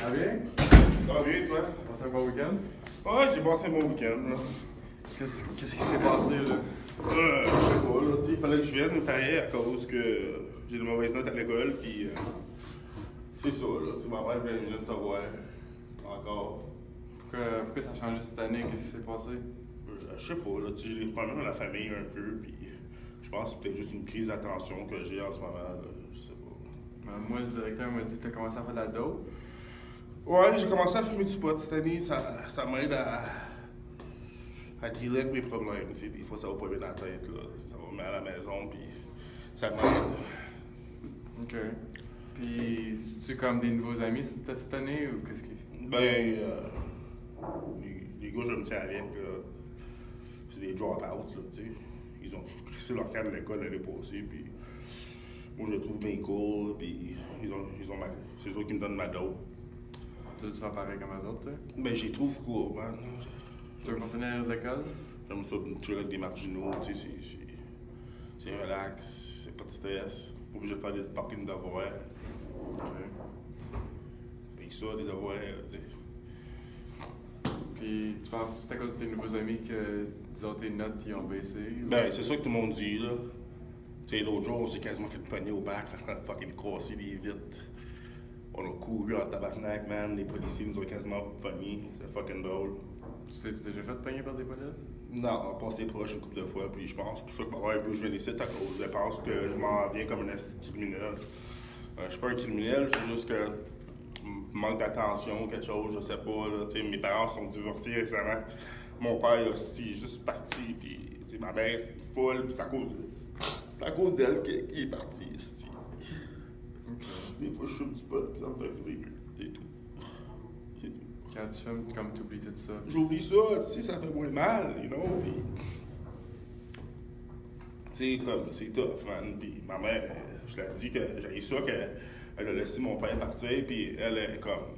Ça va bien? Ça va bien, toi? Passé un bon week-end? Ouais, j'ai passé un bon week-end, là. Qu'est-ce qui s'est passé, là? Je sais pas, là, tu sais, il fallait que je vienne, pareil, à cause que j'ai de mauvaises notes à l'école, puis c'est ça, là, tu sais, ma mère vient de te voir, encore. Pourquoi ça a changé cette année? Qu'est-ce qui s'est passé? Je sais pas, là, tu sais, j'ai des problèmes dans la famille un peu, puis je pense que c'est peut-être juste une crise d'attention que j'ai en ce moment, là, je sais pas. Moi, le directeur m'a dit que tu as commencé à faire de la dope. Ouais, j'ai commencé à fumer du pot cette année, ça m'aide à dealer avec mes problèmes, tu sais, des fois ça va pas bien dans la tête, là, ça va me mettre à la maison, puis ça m'aide. OK. Puis, c'est-tu comme des nouveaux amis cette année ou qu'est-ce qui... Ben, les gars, je me tiens avec, c'est des drop-outs, là, tu sais. Ils ont crissé leur camp de l'école l'année passée, puis moi, je les trouve bien cool, puis c'est eux qui me donnent ma dope. Tu veux faire pareil comme eux autres, tu sais? Ben, je les trouve cool, man. Tu veux continuer à l'école? J'aime ça, me tuer avec des marginaux, tu sais, c'est relax, c'est pas de stress. Pas obligé de faire des fucking devoirs. OK. Puis ça, des devoirs, tu sais. Puis, tu penses que c'est à cause de tes nouveaux amis que, disons, tes notes ils ont baissé? Ou... Ben, c'est ça que tout le monde dit, là. Tu sais, l'autre jour, on s'est quasiment fait pogner au bac en train de fucking crosser des vitres. On a couru en tabarnak, man. Les policiers nous ont quasiment pognés. C'est fucking drôle. Tu t'es déjà fait pogner par des polices? Non, on a passé proche une couple de fois, puis je pense pour ça que ma mère veut que je vienne ici à cause. Elle pense que je m'en viens comme un criminel. Je suis pas un criminel, c'est juste que manque d'attention, quelque chose, je sais pas. Là, mes parents sont divorcés récemment. Mon père, là, il est juste parti, puis ma mère, c'est une folle, puis c'est à cause d'elle qu'il est parti ici. Des fois, je fume du pot, puis ça me fait fumer, c'est tout. C'est tout. Quand tu fumes, comme tu oublies tout ça. J'oublie ça, tu sais, ça fait moins mal, you know, puis... Tu sais, comme, c'est tough, man, puis ma mère, je l'ai dit que j'avais ça, qu'elle a laissé mon père partir, puis elle est comme...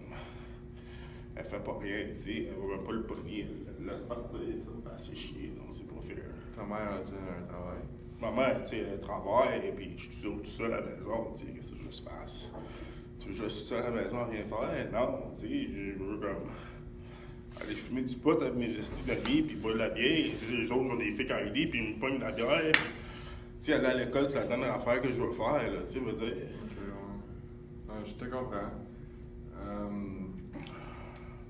Elle fait pas rien, tu sais, elle va même pas le pogner, elle le laisse partir, ça me fait assez chier, donc c'est pas fair. Ta mère a dit un travail. Ma mère, tu sais, elle travaille, et puis je suis tout seul à la maison, tu sais, qu'est-ce que je fasse? Tu veux juste tout seul à la maison à rien faire? Non, tu sais, je veux comme... aller fumer du pot avec mes estis d'amis, puis boire de la bière. Les autres ont des filles quand ils disent, puis ils me pognent de la bière. Tu sais, aller à l'école, c'est la dernière affaire que je veux faire, là, tu sais, veux dire. Ok, ouais. Je te comprends.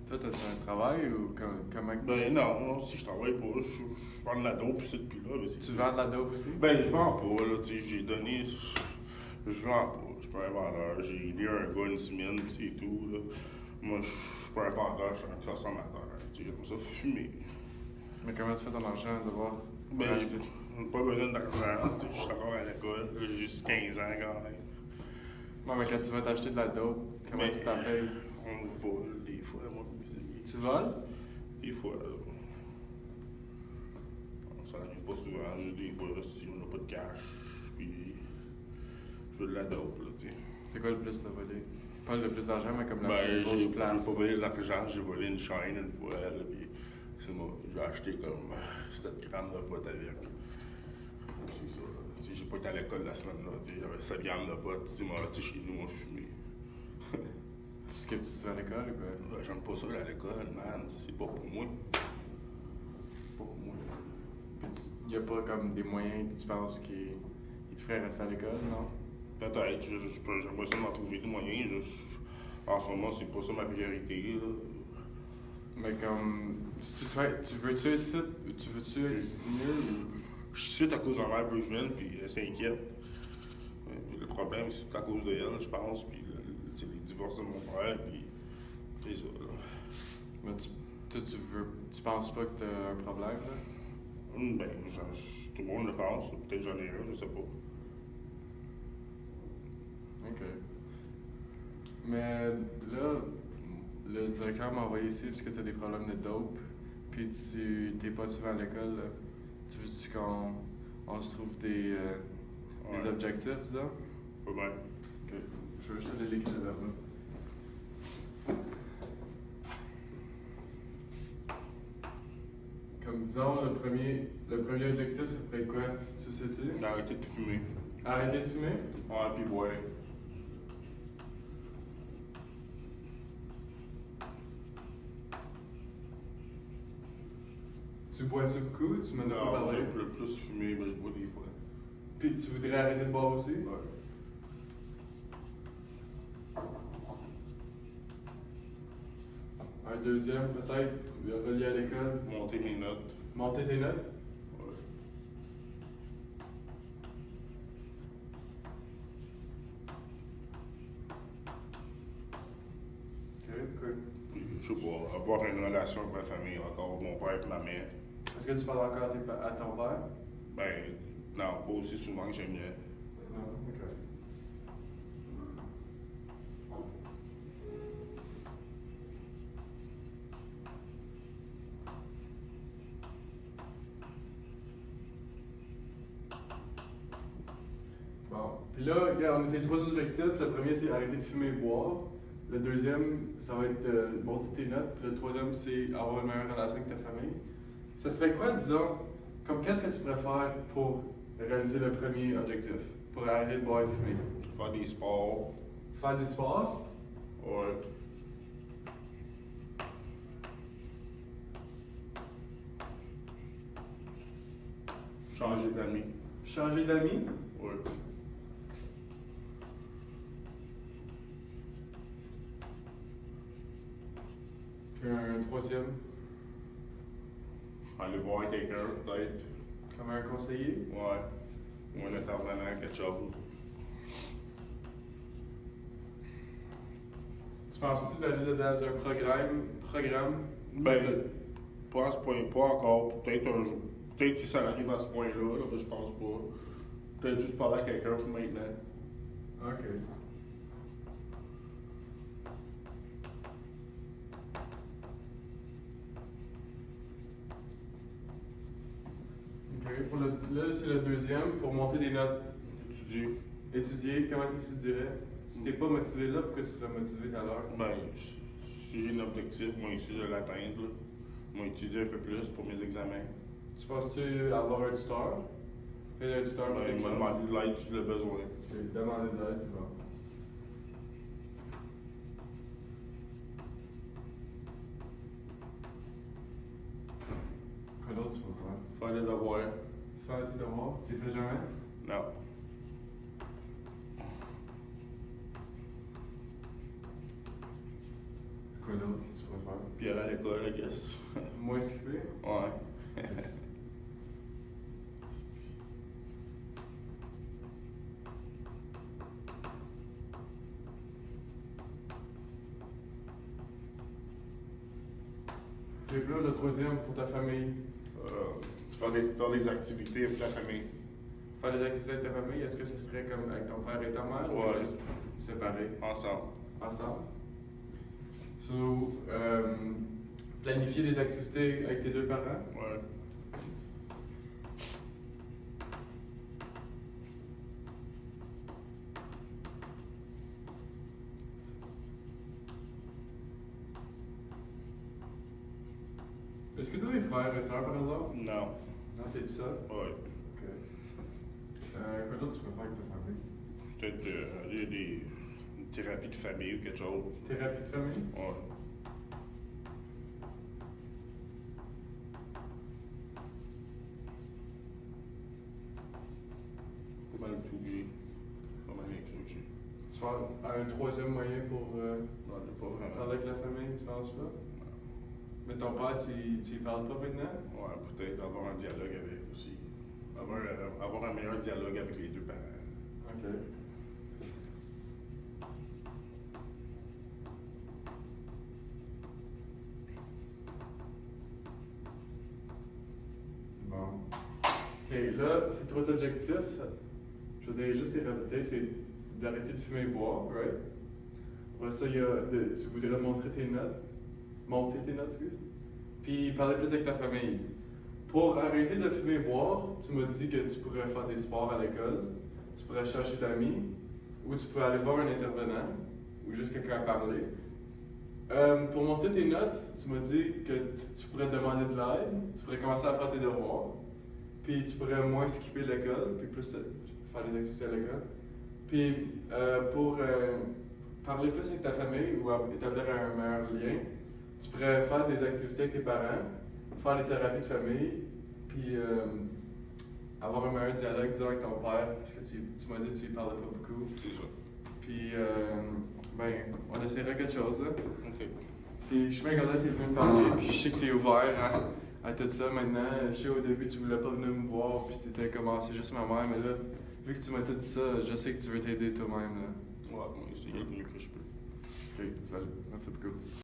Toi, t'as-tu un travail ou comment que Ben non, si je travaille pas, je vends de la dope, puis c'est depuis là. Mais tu vends de la dope aussi? Ben, je vends pas, là, tu sais, j'ai donné... Je vends pas, je suis pas un vendeur. J'ai aidé un gars une semaine, puis c'est tout, là. Moi, je suis pas un vendeur, je suis un consommateur. Tu sais, j'aime ça fumer. Mais comment tu fais ton argent de voir? Ben, j'ai pas besoin d'argent, tu sais, je suis encore à l'école, j'ai juste 15 ans quand même. Non, mais quand tu vas t'acheter de la dope, comment tu t'appelles? On me vole des fois, moi et mes amis. Tu voles? Des fois, ça n'arrive pas souvent, juste des fois, si on n'a pas de cash, puis je veux de la dope, là, tu sais. C'est quoi le plus t'as volé? Pas le plus d'argent, mais comme la Ben, plus grosse j'ai place. pas volé de l'argent, j'ai volé une chaîne une fois, là, puis c'est moi, j'ai acheté comme 7 grammes de pot avec. C'est ça, là. Tu sais, j'ai pas été à l'école la semaine, là, tu sais, j'avais 7 grammes de pot, tu sais, moi, tu sais, chez nous, on fumait. Tu skippes-tu à l'école ou quoi? Ben, j'aime pas ça à l'école, man, c'est pas pour moi. C'est pas pour moi. Il y a pas comme des moyens que tu penses qui te feraient rester à l'école, non? Peut-être, j'aimerais ça m'en trouver des moyens. En ce moment, c'est pas ça ma priorité. Là. Mais comme, si tu veux-tu être ici, tu veux-tu être mieux ou... Je suis ici à cause de ma mère veut que je vienne, puis elle s'inquiète. Le problème, c'est à cause de elle, je pense, puis les divorces de mon père, puis c'est ça. Là. Mais tu penses pas que t'as un problème, là? Ben, tout le monde le pense, peut-être j'en ai un, je sais pas. OK. Mais là, le directeur m'a envoyé ici parce que tu as des problèmes de dope, puis tu t'es pas souvent à l'école. Là. Tu veux-tu qu'on se trouve des objectifs, ça? Pas bien. OK. Je veux juste te l'écrire là. Comme disons, le premier objectif, ça serait quoi? Tu sais-tu? Arrêtez de fumer. Arrêter de fumer? Ouais, puis boire. Tu bois-tu beaucoup? Tu m'en as pas Non, parlé? j'aime plus fumer, mais je bois des fois. Puis tu voudrais arrêter de boire aussi? Ouais. Un deuxième, peut-être, relié à l'école. Monter mes notes. Monter tes notes? Ouais. Ok, cool. Puis, je sais pas, avoir une relation avec ma famille, encore mon père et ma mère. Est-ce que tu parles encore à ton père? Ben, non, pas aussi souvent que j'aimerais. Non, ok. Bon. Puis là, regarde, on a tes trois objectifs. Le premier, c'est arrêter de fumer et boire. Le deuxième, ça va être monter tes notes. Puis le troisième, c'est avoir une meilleure relation avec ta famille. Ce serait quoi, disons, comme qu'est-ce que tu préfères pour réaliser le premier objectif? Pour arrêter de boire et fumer? Faire des sports. Faire des sports? Ouais. Changer d'amis. Changer d'amis? Ouais. Puis un troisième, Aller voir quelqu'un, peut-être. comme un conseiller? Ouais. Ou un intervenant, quelque chose. Tu penses-tu d'aller dans un programme? Ben, pas à ce point, pas encore. Peut-être un jour. Peut-être si ça arrive à ce point-là, là, mais je pense pas. Peut-être juste parler à quelqu'un pour maintenant. Ok. Ok, là c'est le deuxième, pour monter des notes. Étudier. Étudier, comment tu étudierais? Si t'es pas motivé là, pourquoi tu serais motivé tout à l'heure? Ben, si j'ai un objectif, moi essayer de l'atteindre. Là. Moi étudier un peu plus pour mes examens. Tu penses-tu avoir un tuteur? Fais un tuteur pour Ben, tes il m'a classes? demandé de l'aide, j'ai le besoin. Ok, demander de l'aide, c'est bon. Quoi d'autre tu peux faire? Faire les devoirs. Faire tes devoirs? T'es fait jamais? Non. Quoi d'autre tu peux faire? Puis aller à l'école, I guess. Moins skipper? Ouais. Puis là, le troisième pour ta famille. Faire des activités avec la famille. Faire des activités avec ta famille, est-ce que ce serait comme avec ton père et ta mère Ouais. ou juste séparés? Ensemble. Ensemble? So, planifier des activités avec tes deux parents? Ouais. Est-ce que tu as des frères et sœurs par hasard? Non. Non, t'es tout seul? Ouais. Ok. Quoi d'autre tu peux faire avec ta famille? Peut-être aller à une thérapie de famille ou quelque chose. Thérapie de famille? Ouais. Pas mal tout que j'ai. Pas mal rien que ça que j'ai. Tu penses à un troisième moyen pour Non, pas vraiment. parler avec la famille, tu penses pas? Mais ton père, tu y parles pas maintenant? Ouais, peut-être avoir un dialogue avec aussi. Avoir un meilleur dialogue avec les deux parents. Ok. Bon. Ok, là, ces trois objectifs, je vais juste les répéter, c'est d'arrêter de fumer et boire, right? Après ça, il y a tu voudrais montrer tes notes, monter tes notes, excuse. Puis parler plus avec ta famille. Pour arrêter de fumer et boire, tu m'as dit que tu pourrais faire des sports à l'école, tu pourrais chercher d'amis, ou tu peux aller voir un intervenant, ou juste quelqu'un à parler. Pour monter tes notes, tu m'as dit que tu pourrais demander de l'aide, tu pourrais commencer à faire tes devoirs, puis tu pourrais moins skipper l'école, puis plus faire des activités à l'école. Puis pour parler plus avec ta famille ou établir un meilleur lien, tu pourrais faire des activités avec tes parents, faire des thérapies de famille, puis avoir un meilleur dialogue disons, avec ton père, parce que tu m'as dit que tu lui parlais pas beaucoup. C'est ça. Puis, ben, on essaiera quelque chose, là. Ok. Puis, je suis bien content que tu es venu me parler, puis je sais que tu es ouvert à tout ça maintenant. Je sais au début, tu voulais pas venir me voir, puis tu étais comme, ah, c'est juste ma mère, mais là, vu que tu m'as tout dit ça, je sais que tu veux t'aider toi-même, là. Ouais, moi, essayer le mieux que je peux. Ok, salut. Merci beaucoup.